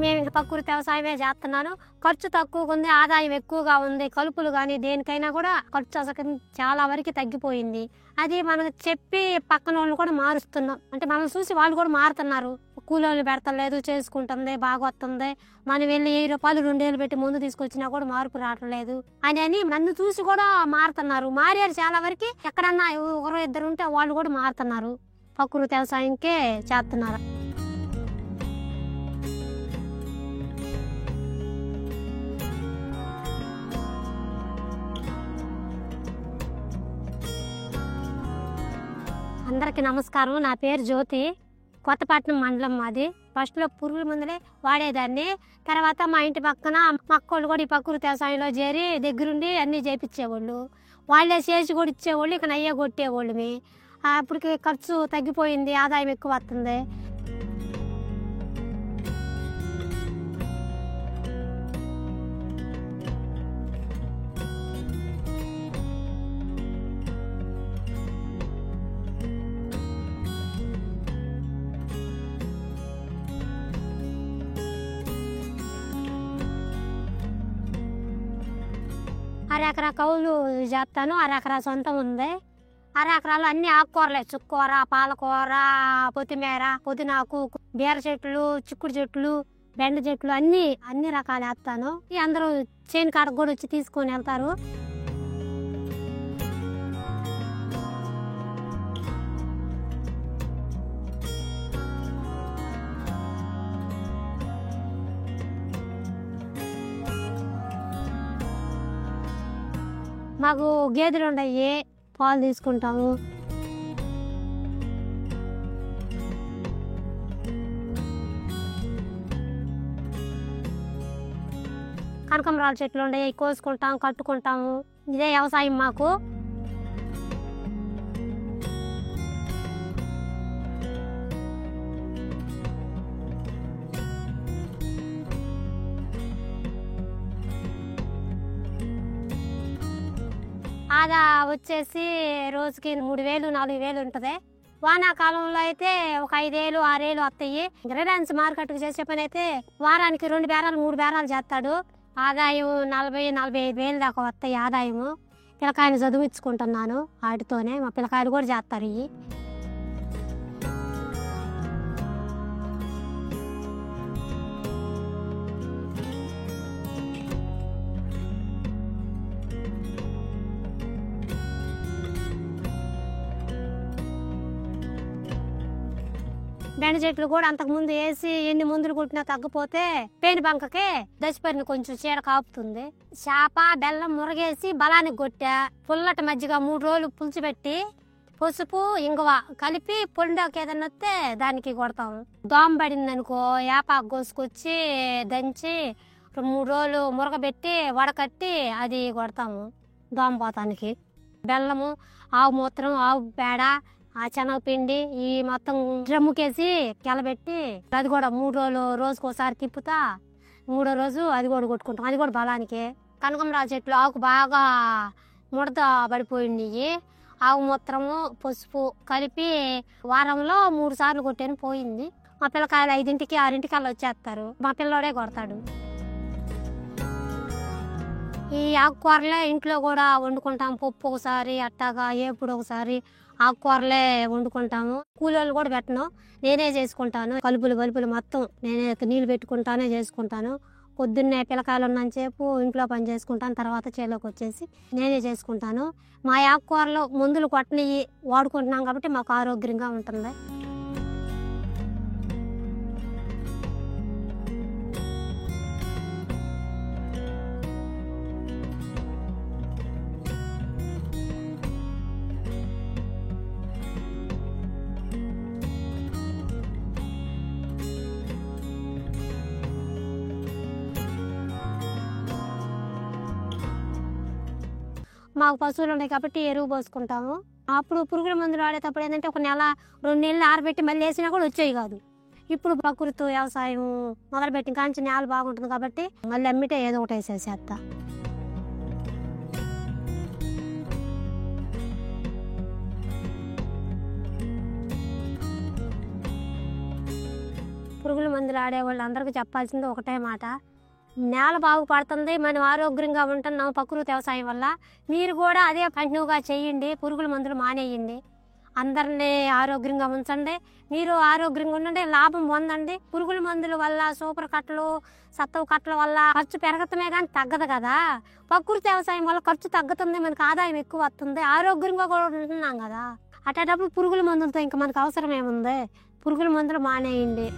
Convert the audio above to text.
మేము ఇంక ప్రకృతి వ్యవసాయమే చేస్తున్నాను. ఖర్చు తక్కువగా ఉంది, ఆదాయం ఎక్కువగా ఉంది. కలుపులు కానీ దేనికైనా కూడా ఖర్చు అసలు చాలా వరకు తగ్గిపోయింది. అది మనకు చెప్పి పక్కన వాళ్ళని కూడా మారుస్తున్నాం. అంటే మనం చూసి వాళ్ళు కూడా మారుతున్నారు. కూలీలు పెడతలేదు, చేసుకుంటుంది, బాగా వస్తుంది. మనం వెళ్ళి 1000 రూపాయలు 2000 పెట్టి ముందు తీసుకొచ్చినా కూడా మార్పు రావట్లేదు అని నన్ను చూసి కూడా మారుతున్నారు. మారారు చాలా వరకు. ఎక్కడన్నా ఒకరు ఇద్దరు ఉంటే వాళ్ళు కూడా మారుతున్నారు. ప్రకృతి వ్యవసాయంకే చేస్తున్నారు. అందరికీ నమస్కారం. నా పేరు జ్యోతి. కొత్తపట్నం మండలం మాది. ఫస్ట్లో పురుగుల మందులే వాడేదాన్ని. తర్వాత మా ఇంటి పక్కన మక్కోళ్ళు కూడా ఈ ప్రకృతి వ్యవసాయంలో చేరి దగ్గరుండి అన్నీ చేయించేవాళ్ళు. వాళ్ళే చేసి కూడా ఇచ్చేవాళ్ళు, ఇక నయ్యే కొట్టేవాళ్ళమి. అప్పటికి ఖర్చు తగ్గిపోయింది, ఆదాయం ఎక్కువ వస్తుంది. అరెకరా కౌలు చేస్తాను, అరెకరా సొంతం ఉంది. అరెకరాలు అన్ని ఆకుకూరలే, చుక్కూర, పాలకూర, కొత్తిమీర, పుదీనాకు, బీర చెట్లు, చిక్కుడు చెట్లు, బెండ చెట్లు అన్ని రకాలు వేస్తాను. అందరూ చేను కాడకు కూడా వచ్చి తీసుకొని వెళ్తారు. మాకు గేదెలు ఉన్నాయి, పాలు తీసుకుంటాము. కనకంబరాల చెట్లు ఉన్నాయి, కోసుకుంటాం, కట్టుకుంటాము. ఇదే వ్యవసాయం మాకు. ఆదా వచ్చేసి రోజుకి 3000 4000 ఉంటుంది. వానాకాలంలో అయితే ఒక 5000 6000 వస్తాయి. రిలయన్స్ మార్కెట్కి చేసే పని అయితే వారానికి 2 బేరాలు 3 బేరాలు చేస్తాడు. ఆదాయం 40,000-45,000 దాకా వస్తాయి ఆదాయము. పిల్లకాయలు చదివించుకుంటున్నాను వాటితోనే. మా పిల్లకాయలు కూడా చేస్తారు. ఇవి బెండ చెట్లు కూడా అంతకుముందు వేసి ఎన్ని మందులు కొట్టినా తగ్గిపోతే పేను బంకకి దశపరిని కొంచెం చీడ కాపుతుంది. చేప బెల్లం మురగేసి బలానికి కొట్టా. పుల్లటి మజ్జిగ 3 రోజులు పులుచుపెట్టి పసుపు ఇంగువ కలిపి పొండాకి ఏదన్నా వస్తే దానికి కొడతాము. దోమ పడింది అనుకో యాపాకు కోసుకొచ్చి దంచి 3 రోజులు మురగబెట్టి వడకట్టి అది కొడతాము దోమ పోతానికి. బెల్లము, ఆవు మూత్రం, ఆవు పేడ, ఆ శనగపిండి ఈ మొత్తం డ్రమ్ముకేసి కెలబెట్టి అది కూడా 3 రోజులు రోజుకోసారి తిప్పుతా. 3వ రోజు అది కూడా కొట్టుకుంటాం. అది కూడా బలానికే. కనకంబరాల చెట్లు ఆకు బాగా ముడత పడిపోయింది. ఆవు మూత్రము పసుపు కలిపి వారంలో 3 సార్లు కొట్టాను, పోయింది. మా పిల్లకాయలు 5ంటికి 6ంటికి అలా వచ్చేస్తారు. మా పిల్లోడే కొడతాడు. ఈ ఆకుకూరలే ఇంట్లో కూడా వండుకుంటాం. పప్పు ఒకసారి, అట్టాగా ఎప్పుడు ఒకసారి ఆకుకూరలే వండుకుంటాము. కూలీలు కూడా పెట్టను, నేనే చేసుకుంటాను. కలుపులు మొత్తం నేనే నీళ్ళు పెట్టుకుంటానే చేసుకుంటాను. పొద్దున్నే పిల్లకాయలు ఉన్నంతసేపు ఇంట్లో పని చేసుకుంటాను. తర్వాత చేలోకి వచ్చేసి నేనే చేసుకుంటాను. మా ఆకుకూరలు మందులు కొట్టనివి వాడుకుంటున్నాం కాబట్టి మాకు ఆరోగ్యంగా ఉంటుంది. మాకు పశువులు ఉన్నాయి కాబట్టి ఎరువు పోసుకుంటాము. అప్పుడు పురుగుల మందులు వాడేటప్పుడు ఏంటంటే ఒక నెల 2 నెలలు ఆరబెట్టి మళ్ళీ వేసినా కూడా వచ్చేవి కాదు. ఇప్పుడు ప్రకృతి వ్యవసాయం మొదలుపెట్టిన కాంచి నేల బాగుంటుంది కాబట్టి మళ్ళీ అమ్మితే ఏదో ఒకటి వేసేసేస్తా. పురుగుల మందులు ఆడేవాళ్ళు అందరికీ చెప్పాల్సింది ఒకటే మాట, నేల బాగుపడుతుంది, మనం ఆరోగ్యంగా ఉంటున్నాం ప్రకృతి వ్యవసాయం వల్ల. మీరు కూడా అదే కంటిన్యూగా చేయండి, పురుగుల మందులు మానేయండి, అందరినీ ఆరోగ్యంగా ఉంచండి, మీరు ఆరోగ్యంగా ఉండండి, లాభం పొందండి. పురుగుల మందుల వల్ల సూపర్ కట్టలు సత్తవ కట్టల వల్ల ఖర్చు పెరగటమే కానీ తగ్గదు కదా. ప్రకృతి వ్యవసాయం వల్ల ఖర్చు తగ్గుతుంది, మనకు ఆదాయం ఎక్కువ వస్తుంది, ఆరోగ్యంగా కూడా ఉంటున్నాం కదా. అట్టేటప్పుడు పురుగుల మందులతో ఇంకా మనకు అవసరం ఏముంది? పురుగుల మందులు మానేయండి.